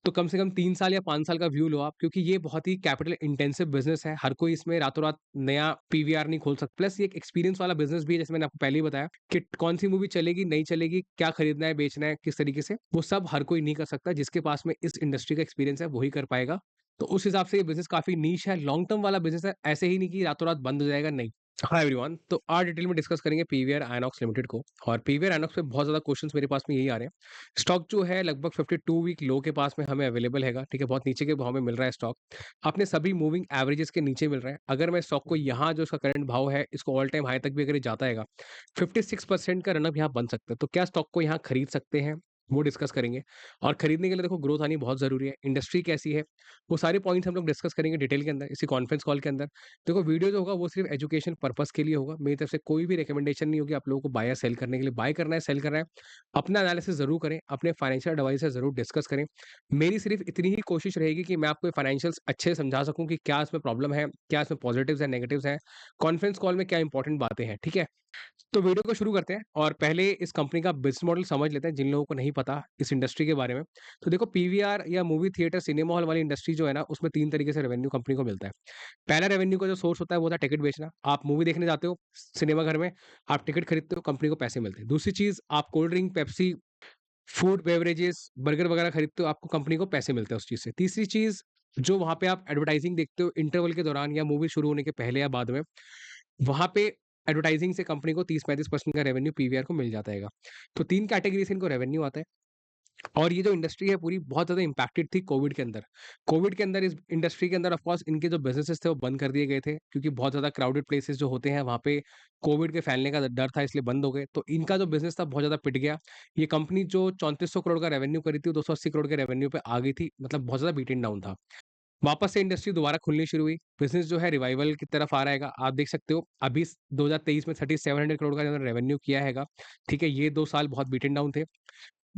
तो कम से कम 3 साल या 5 साल का व्यू लो आप, क्योंकि ये बहुत ही कैपिटल इंटेंसिव बिज़नेस है। हर कोई इसमें रातों-रात नया पीवीआर नहीं खोल सकता। प्लस ये एक एक्सपीरियंस वाला बिज़नेस भी है, जैसे मैंने आपको पहले ही बताया कि कौन-सी मूवी चलेगी, नहीं चलेगी, क्या खरीदना है, बेचना है, किस तरीके से, वो सब हर कोई नहीं कर सकता। जिसके पास में इस इंडस्ट्री का एक्सपीरियंस है, वही कर पाएगा। तो उस हिसाब से ये बिज़नेस काफ़ी नीश है, लॉन्ग टर्म वाला बिज़नेस है। ऐसे ही नहीं कि रातों-रात बंद हो जाएगा, नहीं। हाय एवरीवन, तो आज डिटेल में डिस्कस करेंगे पीवीआर आइनॉक्स लिमिटेड को। और पीवीआर आइनॉक्स पे बहुत ज़्यादा क्वेश्चंस मेरे पास में यही आ रहे हैं। स्टॉक जो है लगभग 52 वीक लो के पास में हमें अवेलेबल हैगा, ठीक है? बहुत नीचे के भाव में मिल रहा है स्टॉक। अपने सभी मूविंग एवरेजेस के नीचे मिल रहा है। अगर मैं स्टॉक को यहाँ जो इसका करंट भाव है, इसको ऑल टाइम हाई तक भी अगर ये जाता हैगा, 56% का रनअप यहाँ बन सकता है। तो क्या स्टॉक को यहाँ खरीद सकते हैं? वो डिस्कस करेंगे। और खरीदने के लिए देखो ग्रोथ आनी बहुत ज़रूरी है। इंडस्ट्री कैसी है? वो सारे पॉइंट्स हम लोग डिस्कस करेंगे डिटेल के अंदर, इसी कॉन्फ्रेंस कॉल के अंदर। देखो वीडियो जो होगा वो सिर्फ एजुकेशन पर्पस के लिए होगा। मेरी तरफ से कोई भी रिकमेंडेशन नहीं होगी आप लोगों को बाय या सेल करने के लिए। बाय करना है, सेल करना है, अपना एनालिसिस ज़रूर करें, अपने फाइनेंशियल एडवाइज़र ज़रूर डिस्कस करें। मेरी सिर्फ इतनी ही कोशिश रहेगी कि मैं आपको फाइनेंशियल्स अच्छे से समझा सकूँ कि क्या इसमें प्रॉब्लम है, क्या इसमें पॉजिटिव्स हैं, नेगेटिव्स हैं, कॉन्फ्रेंस कॉल में क्या इंपॉर्टेंट बातें हैं, ठीक है? तो वीडियो को शुरू करते हैं और पहले इस कंपनी का बिज़नेस मॉडल समझ लेते हैं, जिन लोगों को नहीं पता इस इंडस्ट्री के बारे में। तो देखो पीवीआर या मूवी थिएटर, सिनेमा हॉल वाली इंडस्ट्री जो है ना, उसमें 3 तरीके से रेवेन्यू कंपनी को मिलता है। पहला रेवेन्यू का जो सोर्स होता है वो होता है टिकट बेचना। आप मूवी देखने जाते हो सिनेमा घर में, आप टिकट खरीदते हो, कंपनी को पैसे मिलते हैं। दूसरी चीज़, आप cold drink, Pepsi, food beverages, burger वगैरह खरीदते हो, आपको कंपनी को पैसे मिलते हैं उस चीज़ से। तीसरी चीज़, जो वहाँ पे आप एडवर्टाइजिंग देखते हो इंटरवल के दौरान या मूवी शुरू होने के पहले या बाद में, वहाँ पे एडवर्टाइजिंग से कंपनी को 30-35% का रेवेन्यू पीवीआर को मिल जाता हैगा। तो 3 कैटेगरी से इनको रेवेन्यू आता है। और ये जो इंडस्ट्री है पूरी बहुत ज़्यादा इम्पैक्टेड थी कोविड के अंदर। कोविड के अंदर इस इंडस्ट्री के अंदर ऑफ कोर्स इनके जो बिज़नेसेस थे वो बंद कर दिए गए थे, क्योंकि बहुत ज़्यादा क्राउडेड प्लेसेस जो होते हैं वहाँ पे कोविड के फैलने का डर था, इसलिए बंद हो गए। तो इनका जो बिज़नेस था बहुत ज़्यादा पिट गया। ये कंपनी जो 3400 करोड़ का रेवेन्यू कर रही थी, वो 280 करोड़ के रेवेन्यू पे आ गई थी। मतलब बहुत ज़्यादा बीटन डाउन था। वापस से इंडस्ट्री दोबारा खुलनी शुरू हुई। बिज़नेस जो है रिवाइवल की तरफ आ रहा हैगा। आप देख सकते हो अभी 2023 में 3700 करोड़ का इन्होंने रेवेन्यू किया हैगा। ठीक है, ये 2 साल बहुत बीटन डाउन थे।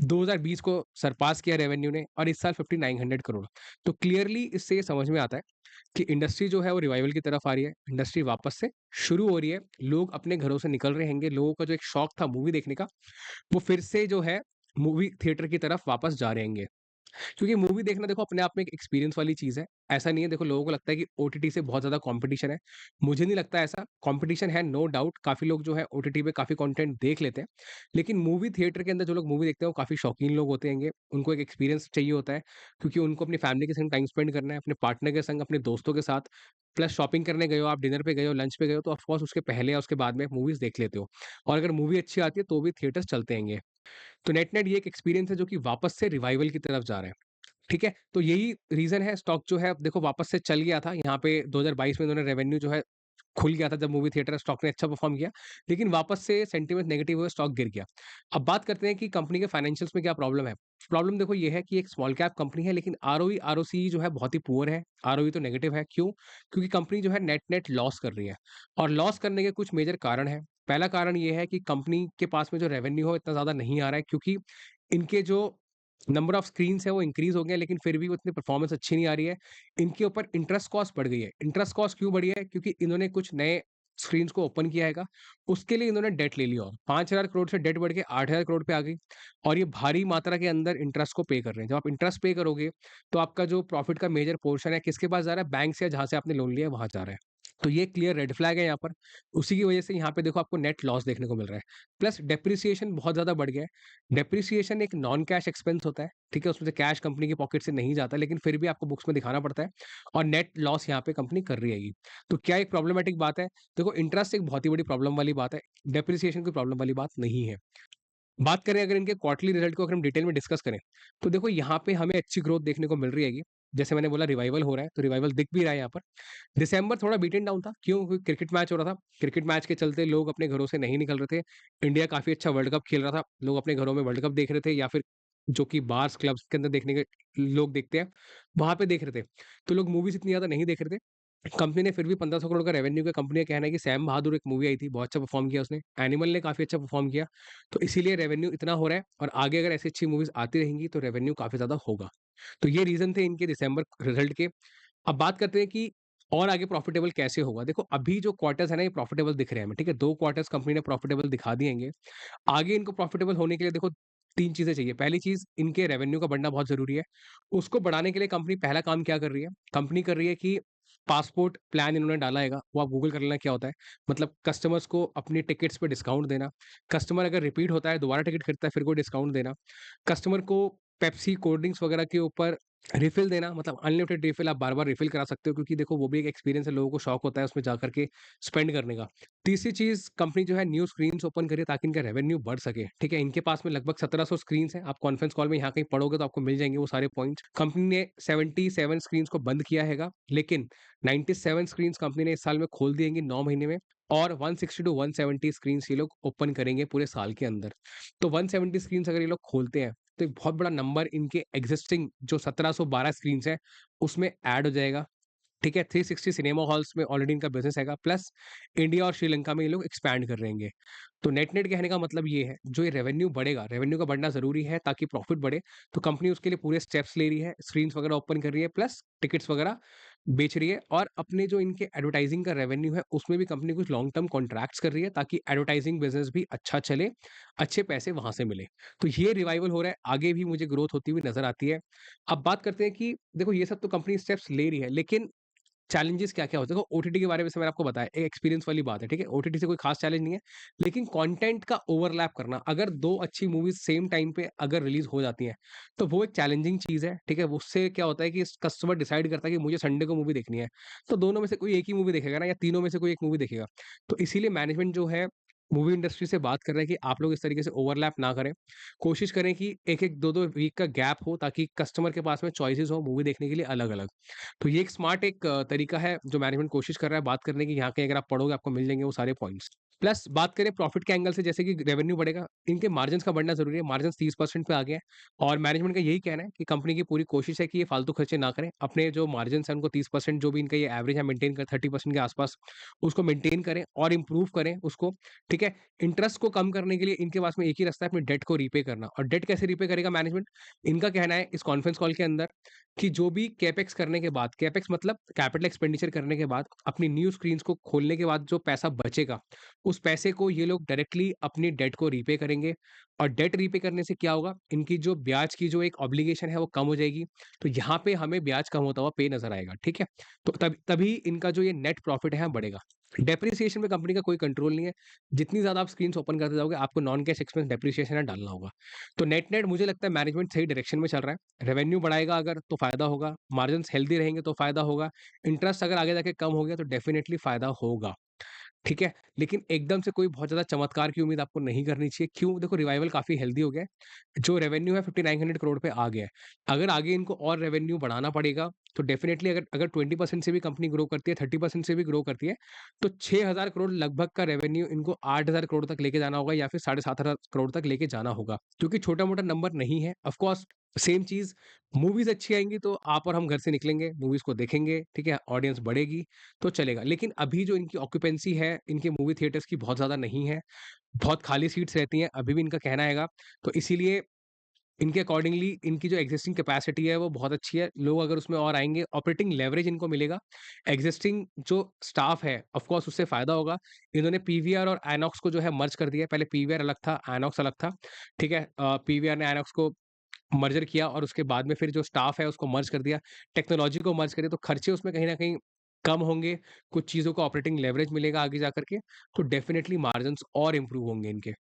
2020 को सरपास किया रेवेन्यू ने और इस साल 5900 करोड़। तो क्लियरली इससे ये समझ में आता है कि इंडस्ट्री जो है वो रिवाइवल की तरफ आ रही है। इंडस्ट्री वापस से शुरू हो रही है। लोग अपने घरों से निकल रहे हैंगे। लोगों का जो एक शौक था मूवी देखने का, वो फिर से जो है मूवी थिएटर की तरफ वापस जा रहे हैंगे। क्योंकि मूवी देखना देखो अपने आप में एक एक्सपीरियंस वाली चीज़ है। ऐसा नहीं है, देखो लोगों को लगता है कि ओटीटी से बहुत ज़्यादा कॉम्पिटिशन है। मुझे नहीं लगता ऐसा, कॉम्पिटिशन है नो डाउट, काफ़ी लोग जो है ओटीटी पे काफ़ी कंटेंट देख लेते हैं। लेकिन मूवी थिएटर के अंदर जो लोग मूवी देखते हैं वो काफ़ी शौकीन लोग होते हैंगे। उनको एक एक्सपीरियंस चाहिए होता है, क्योंकि उनको अपनी फैमिली के संग टाइम स्पेंड करना है, अपने पार्टनर के संग, अपने दोस्तों के साथ। प्लस शॉपिंग करने गए हो, आप डिनर पे गए हो, लंच पे गए हो, तो ऑफ कोर्स उसके पहले या उसके बाद में मूवीज़ देख लेते हो। और अगर मूवी अच्छी आती है तो भी थिएटर्स चलते हैंगे। तो नेट-नेट ये एक एक्सपीरियंस है जो कि वापस से रिवाइवल की तरफ जा रहा है। ठीक है? तो यही रीज़न है, स्टॉक जो है देखो वापस से चल गया था। यहाँ पे 2022 में इन्होंने रेवेन्यू जो है खुल गया था जब मूवी थिएटर स्टॉक ने अच्छा परफ़ॉर्म किया, लेकिन वापस से सेंटिमेंट नेगेटिव हुआ, स्टॉक गिर गया। अब बात करते हैं कि कंपनी के फाइनेंशियल्स में क्या प्रॉब्लम है। प्रॉब्लम देखो ये है कि एक स्मॉल कैप कंपनी है, लेकिन आरओई, आरओसीई जो है बहुत ही पुअर है। आरओई तो नेगेटिव है, क्यों? क्योंकि कंपनी जो है नेट-नेट लॉस कर रही है और लॉस करने के कुछ मेजर कारण हैं। पहला कारण ये है कि कंपनी के पास में जो रेवेन्यू है इतना ज़्यादा नहीं आ रहा है, क्योंकि इनके जो नंबर ऑफ स्क्रीन्स है वो इंक्रीज़ हो गए हैं, लेकिन फिर भी उतनी परफ़ॉर्मेंस अच्छी नहीं आ रही है। इनके ऊपर इंटरेस्ट कॉस्ट बढ़ गई है। इंटरेस्ट कॉस्ट क्यों बढ़ी है? क्योंकि इन्होंने कुछ नए स्क्रीन्स को ओपन किया हैगा, उसके लिए इन्होंने डेट ले लिया और 5000 करोड़ से डेट बढ़ के 8000 करोड़ पे आ गई और ये भारी मात्रा के अंदर इंटरेस्ट को पे कर रहे हैं। जब आप इंटरेस्ट पे करोगे, तो आपका जो प्रॉफ़िट का मेजर पोर्शन है किसके पास जा रहा है? बैंक से, या जहाँ से आपने लोन लिया है वहाँ जा रहा है। तो ये क्लियर रेड फ्लैग है यहाँ पर। उसी की वजह से यहाँ पे देखो आपको नेट लॉस देखने को मिल रहा है। प्लस डेप्रिसिएशन बहुत ज़्यादा बढ़ गया है। डेप्रिसिएशन एक नॉन कैश एक्सपेंस होता है, ठीक है? उसमें से कैश कंपनी की पॉकेट से नहीं जाता, लेकिन फिर भी आपको बुक्स में दिखाना पड़ता है और नेट लॉस यहाँ पे कंपनी कर रही है। तो क्या एक प्रॉब्लमैटिक बात है? देखो इंटरेस्ट एक बहुत ही बड़ी प्रॉब्लम वाली बात है, डेप्रिसिएशन कोई प्रॉब्लम वाली बात नहीं है। बात करें अगर इनके क्वार्टरली रिजल्ट को अगर हम डिटेल में डिस्कस करें, तो देखो यहाँ पे हमें अच्छी ग्रोथ देखने को मिल रही हैगी। जैसे मैंने बोला रिवाइवल हो रहा है, तो रिवाइवल दिख भी रहा है यहाँ पर। दिसंबर थोड़ा बीटन डाउन था, क्यों? क्योंकि क्रिकेट मैच हो रहा था। क्रिकेट मैच के चलते लोग अपने घरों से नहीं निकल रहे थे। इंडिया काफ़ी अच्छा वर्ल्ड कप खेल रहा था, लोग अपने घरों में वर्ल्ड कप देख रहे थे या फिर जो कि बार्स, क्लब्स के अंदर देखने के लोग देखते हैं, वहाँ पे देख रहे थे। तो लोग मूवीज़ इतनी ज़्यादा नहीं देख रहे थे। कंपनी ने फिर भी 1500 करोड़ का रेवेन्यू का कंपनी का कहना है कि सैम बहादुर एक मूवी आई थी, बहुत अच्छा परफ़ॉर्म किया उसने। एनिमल ने काफ़ी अच्छा परफ़ॉर्म किया, तो इसीलिए रेवेन्यू इतना हो रहा है और आगे अगर ऐसी अच्छी मूवीज़ आती रहेंगी तो रेवेन्यू काफ़ी ज़्यादा होगा। तो ये रीज़न थे इनके दिसंबर रिजल्ट के। अब बात करते हैं कि और आगे प्रॉफिटेबल कैसे होगा? देखो अभी जो क्वार्टर्स है ना ये प्रॉफिटेबल दिख रहे हैं हमें, ठीक है? 2 क्वार्टर्स कंपनी ने प्रॉफिटेबल दिखा दिए हैं। आगे इनको प्रॉफिटेबल होने के लिए देखो 3 चीज़ें चाहिए। पहली चीज़ इनके रेवेन्यू का बढ़ना बहुत ज़रूरी है। उसको बढ़ाने के लिए कंपनी पहला काम क्या कर रही है? कंपनी कर रही है कि पासपोर्ट प्लान इन्होंने डाला हैगा, वो आप गूगल कर लेना क्या होता है। मतलब कस्टमर्स को अपनी टिकट्स पे डिस्काउंट देना, कस्टमर अगर रिपीट होता है, दोबारा टिकट खरीदता है, फिर कोई डिस्काउंट देना, कस्टमर को पेप्सी, कोल्ड ड्रिंक्स वगैरह के ऊपर रिफ़िल देना, मतलब अनलिमिटेड रिफ़िल आप बार-बार रिफ़िल करा सकते हो क्योंकि देखो वो भी एक एक्सपीरियंस है, लोगों को शौक होता है उसमें जाकर के स्पेंड करने का। तीसरी चीज़ कंपनी जो है न्यू स्क्रीन्स ओपन कर रही है ताकि इनका रेवेन्यू बढ़ सके, ठीक है? इनके पास में लगभग 1700 स्क्रीन्स हैं, आप कॉन्फ्रेंस कॉल में यहाँ कहीं पढ़ोगे तो आपको मिल जाएँगे वो सारे पॉइंट्स। कंपनी ने 77 स्क्रीन्स को बंद किया हैगा, लेकिन 97 स्क्रीन्स कंपनी ने इस साल में खोल दिएँगी 9 महीने में और 160 टू 170 स्क्रीन्स ये लोग ओपन करेंगे पूरे साल के अंदर। तो 170 स्क्रीन्स अगर ये लोग खोलते हैं, तो एक बहुत बड़ा नंबर इनके एक्जिस्टिंग जो 1712 स्क्रीन्स हैं, उसमें ऐड हो जाएगा। ठीक है, 360 सिनेमा हॉल्स में ऑलरेडी इनका बिज़नेस हैगा, प्लस इंडिया और श्रीलंका में ये लोग एक्सपैंड कर रहेंगे। तो नेट-नेट कहने का मतलब ये है, जो ये रेवेन्यू बढ़ेगा, रेवेन्यू का बढ़ना ज़रूरी है ताकि प्रॉफिट बढ़े, तो कंपनी उसके लिए पूरे स्टेप्स ले रही है, स्क्रीन्स वगैरह ओपन कर रही है, प्लस टिकट्स वगैरह बेच रही है और अपने जो इनके एडवर्टाइज़िंग का रेवेन्यू है, उसमें भी कंपनी कुछ लॉन्ग टर्म कॉन्ट्रैक्ट्स कर रही है ताकि एडवर्टाइज़िंग बिज़नेस भी अच्छा चले, अच्छे पैसे वहाँ से मिले। तो ये रिवाइवल हो रहा है, आगे भी मुझे ग्रोथ होती हुई नज़र आती है। अब बात करते हैं कि देखो ये सब तो कंपनी स्टेप्स ले रही है, लेकिन चैलेंजेस क्या-क्या होते हैं? देखो ओटीटी के बारे में जैसे मैंने आपको बताया, एक एक्सपीरियंस वाली बात है, ठीक है? ओटीटी से कोई खास चैलेंज नहीं है, लेकिन कंटेंट का ओवरलैप करना, अगर 2 अच्छी मूवीज़ सेम टाइम पे अगर रिलीज़ हो जाती हैं, तो वो एक चैलेंजिंग चीज़ है, ठीक है? उससे क्या होता है कि कस्टमर डिसाइड करता है कि मुझे संडे को मूवी देखनी है, तो दोनों में से कोई एक ही मूवी देखेगा ना या तीनों में से कोई एक मूवी देखेगा। तो इसीलिए मैनेजमेंट जो है, मूवी इंडस्ट्री से बात कर रहा है कि आप लोग इस तरीके से ओवरलैप ना करें। कोशिश करें कि 1-1, 2-2 वीक का गैप हो ताकि कस्टमर के पास में चॉइसेस हो मूवी देखने के लिए अलग-अलग। तो ये एक स्मार्ट एक तरीका है जो मैनेजमेंट कोशिश कर रहा है बात करने की, यहाँ के अगर आप पढ़ोगे आपको मिल जाएँगे वो सारे पॉइंट्स। प्लस बात करें प्रॉफिट के एंगल से जैसे कि रेवेन्यू बढ़ेगा, इनके मार्जिन्स का बढ़ना ज़रूरी है, मार्जिन्स 30% पे आ गए हैं और मैनेजमेंट का यही कहना है कि कंपनी की पूरी कोशिश है कि ये फालतू खर्चे ना करें। अपने जो मार्जिन्स हैं उनको 30% जो भी इनका ये एवरेज है मेंटेन कर 30% के आस-पास उसको मेंटेन करें और इम्प्रूव करें उसको, ठीक है? इंटरेस्ट को कम करने के लिए इनके पास में एक ही रास्ता है अपनी डेट को रीपे करना और डेट कैसे रीपे करेगा मैनेजमेंट? इनका कहना है इस कॉन्फ्रेंस कॉल के अंदर कि जो भी कैपेक्स करने के बाद कैपेक्स मतलब कैपिटल एक्सपेंडिचर करने के बाद अपनी न्यू स्क्रीन्स को खोलने के बाद जो पैसा बचेगा, उस पैसे को ये लोग डायरेक्टली अपनी डेट को रीपे करेंगे और डेट रीपे करने से क्या होगा, इनकी जो ब्याज की जो एक ऑब्लिगेशन है वो कम हो जाएगी। तो यहाँ पे हमें ब्याज कम होता हुआ पे नज़र आएगा, ठीक है? तो तभी इनका जो ये नेट प्रॉफिट है बढ़ेगा। डेप्रिसिएशन में कंपनी का कोई कंट्रोल नहीं है। जितनी ज़्यादा आप स्क्रीन्स ओपन करते जाओगे, आपको नॉन कैश एक्सपेंस डेप्रिसिएशन है डालना होगा। तो नेट-नेट मुझे लगता है मैनेजमेंट सही डायरेक्शन में चल रहा है। रेवेन्यू बढ़ाएगा अगर तो फ़ायदा होगा, मार्जिन्स हेल्दी रहेंगे तो फ़ायदा होगा, इंटरेस्ट अगर आगे जाके कम हो गया तो डेफिनिटली फ़ायदा होगा। ठीक है? लेकिन एकदम से कोई बहुत ज़्यादा चमत्कार की उम्मीद आपको नहीं करनी चाहिए। क्यों? देखो रिवाइवल काफ़ी हेल्दी हो गया है। जो रेवेन्यू है 5900 करोड़ पे आ गया है। अगर आगे इनको और रेवेन्यू बढ़ाना पड़ेगा, तो डेफिनिटली अगर अगर 20% से भी कंपनी ग्रो करती है, 30% से भी ग्रो करती है, तो 6000 करोड़ लगभग का रेवेन्यू इनको 8000 करोड़ तक लेके जाना होगा या फिर साढ़े 7000 करोड़ तक लेके जाना होगा। क्योंकि छोटा-मोटा नंबर नहीं है। Of course same cheese movies अच्छी आएँगी तो आप और हम घर से निकलेंगे, मूवीज़ को देखेंगे, ठीक है? ऑडियंस बढ़ेगी तो चलेगा। लेकिन अभी जो इनकी ऑक्यूपेंसी है, इनके मूवी थिएटर्स की बहुत ज़्यादा नहीं है, बहुत खाली सीट्स रहती हैं, अभी भी इनका कहना हैगा। तो इसीलिए इनके अकॉर्डिंगली इनकी जो एक्जिस्टिंग कैपेसिटी है वो बहुत अच्छी है। लोग अगर उसमें और आएँगे, ऑपरेटिंग लेवरेज इनको मिलेगा। एक्जिस्टिंग जो स्टाफ है ऑफ कोर्स उससे फ़ायदा होगा। इन्होंने पीवीआर और आइनॉक्स को जो है मर्ज कर दिया है। पहले पीवीआर अलग था, आइनॉक्स अलग था, ठीक है? पीवीआर ने आइनॉक्स को मर्जर किया और उसके बाद में फिर जो स्टाफ है उसको मर्ज कर दिया, टेक्नोलॉजी को मर्ज कर दिया, तो खर्चे उसमें कहीं न कहीं कम होंगे, कुछ चीज़ों को ऑपरेटिंग लेवरेज मिलेगा आगे जाकर के, तो डेफिनिटली मार्जिन्स और इम्प्रूव होंगे इनके।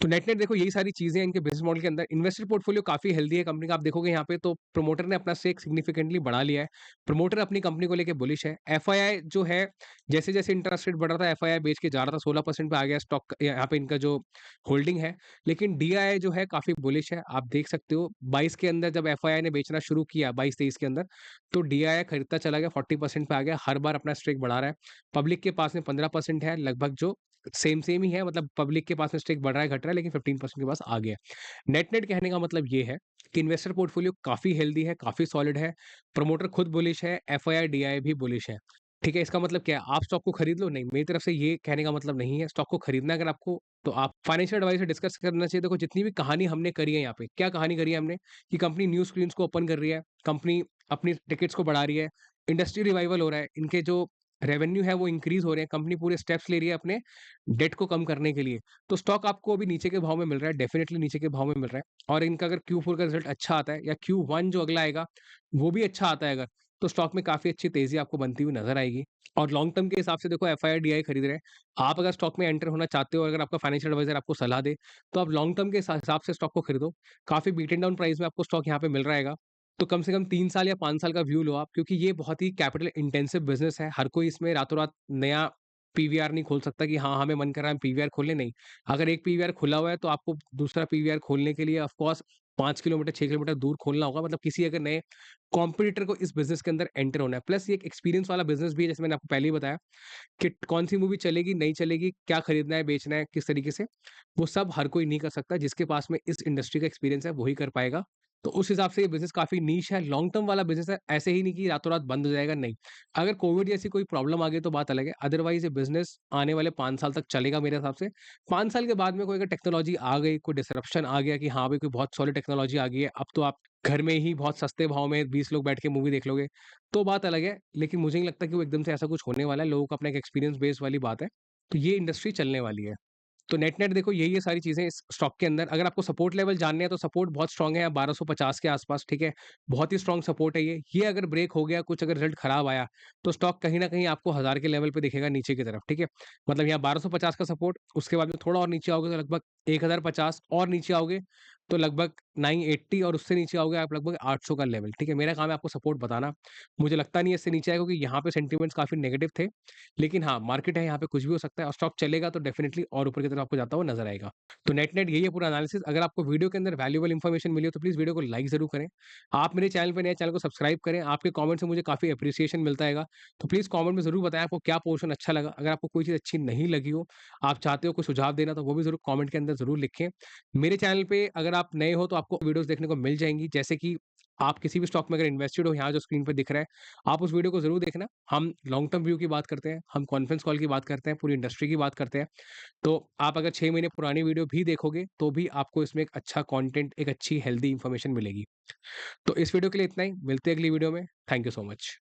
तो नेट-नेट देखो यही सारी चीज़ें हैं इनके बिज़नेस मॉडल के अंदर। इन्वेस्टर पोर्टफोलियो काफ़ी हेल्दी है कंपनी का, आप देखोगे यहाँ पे तो प्रमोटर ने अपना स्टेक सिग्निफिकेंटली बढ़ा लिया है। प्रमोटर अपनी कंपनी को लेके बुलिश है। एफआईआई जो है, जैसे-जैसे इंटरेस्ट रेट बढ़ रहा था, एफआईआई बेच के जा रहा था, 16% पे आ गया स्टॉक यहाँ पे इनका जो होल्डिंग है। लेकिन डीआईआई जो है काफ़ी बुलिश है। आप देख सकते हो 22 के अंदर जब एफआईआई ने बेचना शुरू किया 22-23 के अंदर, तो डीआईआई खरीदता चला गया 40% पे आ गया, हर बार अपना स्टेक बढ़ा रहा है। पब्लिक के पास में 15% है लगभग जो सेम ही है, मतलब पब्लिक के पास में स्टेक बढ़ रहा है, घट रहा है, लेकिन 15% के पास आ गया है। नेट-नेट कहने का मतलब ये है कि इन्वेस्टर पोर्टफोलियो काफ़ी हेल्दी है, काफ़ी सॉलिड है, प्रमोटर खुद बुलिश है, एफआईआई, डीआईआई भी बुलिश है। ठीक है? इसका मतलब क्या है? आप स्टॉक को खरीद लो? नहीं, मेरी तरफ से ये कहने का मतलब नहीं है। स्टॉक को खरीदना है अगर आपको, तो आप फाइनेंशियल एडवाइज़र डिस्कस करना चाहिए। देखो जितनी भी कहानी हमने करी है यहाँ पे, क्या कहानी करी है हमने? कि कंपनी न्यू स्क्रीन्स को ओपन कर रही है, कंपनी अपनी टिकट्स को बढ़ा रही है, इंडस्ट्री रिवाइवल हो रहा है, इनके जो रेवेन्यू है वो इंक्रीज़ हो रहे हैं, कंपनी पूरे स्टेप्स ले रही है अपने डेट को कम करने के लिए। तो स्टॉक आपको अभी नीचे के भाव में मिल रहा है, डेफिनिटली नीचे के भाव में मिल रहा है और इनका अगर Q4 का रिज़ल्ट अच्छा आता है या Q1 जो अगला आएगा, वो भी अच्छा आता है अगर, तो स्टॉक में काफ़ी अच्छी तेज़ी आपको बनती हुई नज़र आएगी। और लॉन्ग टर्म के हिसाब से देखो एफआईआई, डीआई खरीद रहे हैं। आप अगर स्टॉक में एंटर होना चाहते हो, अगर आपका फाइनेंशियल एडवाइज़र आपको सलाह दे, तो आप लॉन्ग टर्म के हिसाब से स्टॉक को खरीदो। काफ़ी बीटन डाउन प्राइस में आपको स्टॉक यहाँ पे मिल रहेगा। तो कम से कम 3 साल या 5 साल का व्यू लो आप, क्योंकि ये बहुत ही कैपिटल इंटेंसिव बिज़नेस है। हर कोई इसमें रातों-रात नया पीवीआर नहीं खोल सकता कि हाँ, हमें मन कर रहा है हम पीवीआर खोल लें, नहीं। अगर एक पीवीआर खुला हुआ है तो आपको दूसरा पीवीआर खोलने के लिए ऑफ कोर्स 5 किलोमीटर, 6 किलोमीटर दूर खोलना होगा। मतलब किसी अगर नए कॉम्पिटिटर को इस बिज़नेस के अंदर एंटर होना है। प्लस ये एक एक्सपीरियंस वाला बिज़नेस भी है, जैसे मैंने आपको पहले ही बताया कि कौन-सी मूवी चलेगी, नहीं चलेगी, क्या खरीदना है, बेचना है, किस तरीके से, वो सब हर कोई नहीं कर सकता। जिसके पास में इस इंडस्ट्री का एक्सपीरियंस है, वही कर पाएगा। तो उस हिसाब से ये बिज़नेस काफ़ी नीश है, लॉन्ग टर्म वाला बिज़नेस है, ऐसे ही नहीं कि रातों-रात बंद हो जाएगा, नहीं। अगर कोविड जैसी कोई प्रॉब्लम आ गई तो बात अलग है, अदरवाइज़ ये बिज़नेस आने वाले 5 साल तक चलेगा मेरे हिसाब से। 5 साल के बाद में कोई अगर टेक्नोलॉजी आ गई, कोई डिसरप्शन आ गया कि हाँ, भाई कोई बहुत सॉलिड टेक्नोलॉजी आ गई है, अब तो आप घर में ही बहुत सस्ते भाव में 20 लोग बैठ के मूवी देख लोगे, तो बात अलग है। लेकिन मुझे नहीं लगता कि वो एकदम से ऐसा कुछ होने वाला है, लोगों का अपना एक एक्सपीरियंस बेस वाली बात है। तो ये इंडस्ट्री चलने वाली है। तो नेट-नेट देखो यही है सारी चीज़ें इस स्टॉक के अंदर। अगर आपको सपोर्ट लेवल जानने हैं तो सपोर्ट बहुत स्ट्रॉन्ग है 1250 के आस-पास, ठीक है? बहुत ही स्ट्रॉन्ग सपोर्ट है ये। ये अगर ब्रेक हो गया, कुछ अगर रिजल्ट खराब आया, तो स्टॉक कहीं न कहीं आपको 1000 के लेवल पे दिखेगा नीचे की तरफ, ठीक है? मतलब यहाँ 1250 का सपोर्ट, उसके बाद में थोड़ा और नीचे आओगे तो लगभग 1050 और नीचे आओगे तो लगभग 980 और उससे नीचे आओगे आप लगभग 800 का लेवल, ठीक है? मेरा काम है आपको सपोर्ट बताना। मुझे लगता नहीं है इससे नीचे आएगा क्योंकि यहाँ पे सेंटिमेंट्स काफ़ी नेगेटिव थे। लेकिन हाँ, मार्केट है यहाँ पे कुछ भी हो सकता है और स्टॉक चलेगा तो डेफिनिटली और ऊपर की तरफ आपको जाता हुआ नज़र आएगा। तो नेट-नेट यही है पूरा एनालिसिस। अगर आपको वीडियो के अंदर वैल्यूएबल इन्फॉर्मेशन मिली हो तो प्लीज़ वीडियो को लाइक ज़रूर करें। आप मेरे चैनल पे नए हैं, चैनल को सब्सक्राइब करें। आपके कमेंट से मुझे काफ़ी एप्रिसिएशन मिलता रहेगा। तो प्लीज़ कमेंट में ज़रूर बताएँ आपको क्या पोर्शन अच्छा लगा। अगर आपको कोई चीज़ अच्छी नहीं लगी हो, आप चाहते हो कोई सुझाव देना तो वो भी ज़रूर कमेंट के अंदर ज़रूर लिखें। मेरे चैनल पे अगर आप नए हो तो आपको वीडियोज़ देखने को मिल जाएँगी, जैसे कि आप किसी भी स्टॉक में अगर इन्वेस्टेड हो, यहाँ जो स्क्रीन पे दिख रहा है, आप उस वीडियो को ज़रूर देखना। हम लॉन्ग टर्म व्यू की बात करते हैं, हम कॉन्फ्रेंस कॉल की बात करते हैं, पूरी इंडस्ट्री की बात करते हैं। तो आप अगर 6 महीने पुरानी वीडियो भी देखोगे, तो भी आपको इसमें एक अच्छा कंटेंट, एक अच्छी हेल्दी इन्फॉर्मेशन मिलेगी। तो इस वीडियो के लिए इतना ही, मिलते हैं अगली वीडियो में। Thank you so much.